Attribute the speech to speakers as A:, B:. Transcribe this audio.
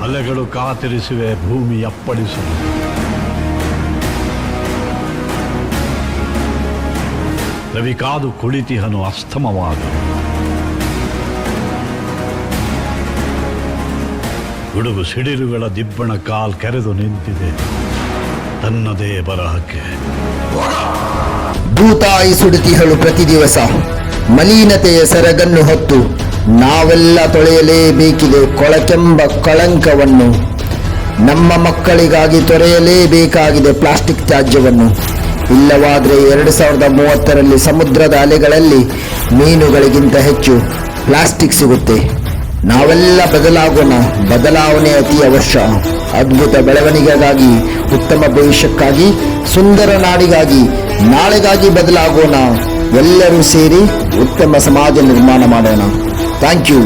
A: ಅಲೆಗಳು ಕಾತಿರಿಸುವೆ ಭೂಮಿ ಅಪ್ಪಳಿಸಲು. ರವಿ ಕಾದು ಕುಳಿತಿಹನು ಅಸ್ತಮವಾದ. ಗುಡುಗು ಸಿಡಿಲುಗಳ ದಿಬ್ಬಣ ಕಾಲ್ ಕೆರೆದು ನಿಂತಿದೆ ತನ್ನದೇ ಬರಹಕ್ಕೆ.
B: ಭೂತಾಯಿ ಸುಡುತಿಹಳು ಪ್ರತಿ ದಿವಸ ಮಲಿನತೆಯ ಸೆರಗನ್ನು ಹೊತ್ತು ನಾವೆಲ್ಲ ತೊಳೆಯಲೇಬೇಕಿದೆ ಕೊಳಕೆಂಬ ಕಳಂಕವನ್ನು. ನಮ್ಮ ಮಕ್ಕಳಿಗಾಗಿ ತೊರೆಯಲೇಬೇಕಾಗಿದೆ ಪ್ಲಾಸ್ಟಿಕ್ ತ್ಯಾಜ್ಯವನ್ನು. ಇಲ್ಲವಾದರೆ 2030ರಲ್ಲಿ ಸಮುದ್ರದ ಅಲೆಗಳಲ್ಲಿ ಮೀನುಗಳಿಗಿಂತ ಹೆಚ್ಚು ಪ್ಲಾಸ್ಟಿಕ್ ಸಿಗುತ್ತೆ. ನಾವೆಲ್ಲ ಬದಲಾಗೋಣ. ಬದಲಾವಣೆ ಅತಿ ಅವಶ್ಯ. ಅದ್ಭುತ ಬೆಳವಣಿಗೆಗಾಗಿ, ಉತ್ತಮ ಭವಿಷ್ಯಕ್ಕಾಗಿ, ಸುಂದರ ನಾಡಿಗಾಗಿ, ನಾಳೆಗಾಗಿ ಬದಲಾಗೋಣ. ಎಲ್ಲರೂ ಸೇರಿ ಉತ್ತಮ ಸಮಾಜ ನಿರ್ಮಾಣ ಮಾಡೋಣ. Thank you.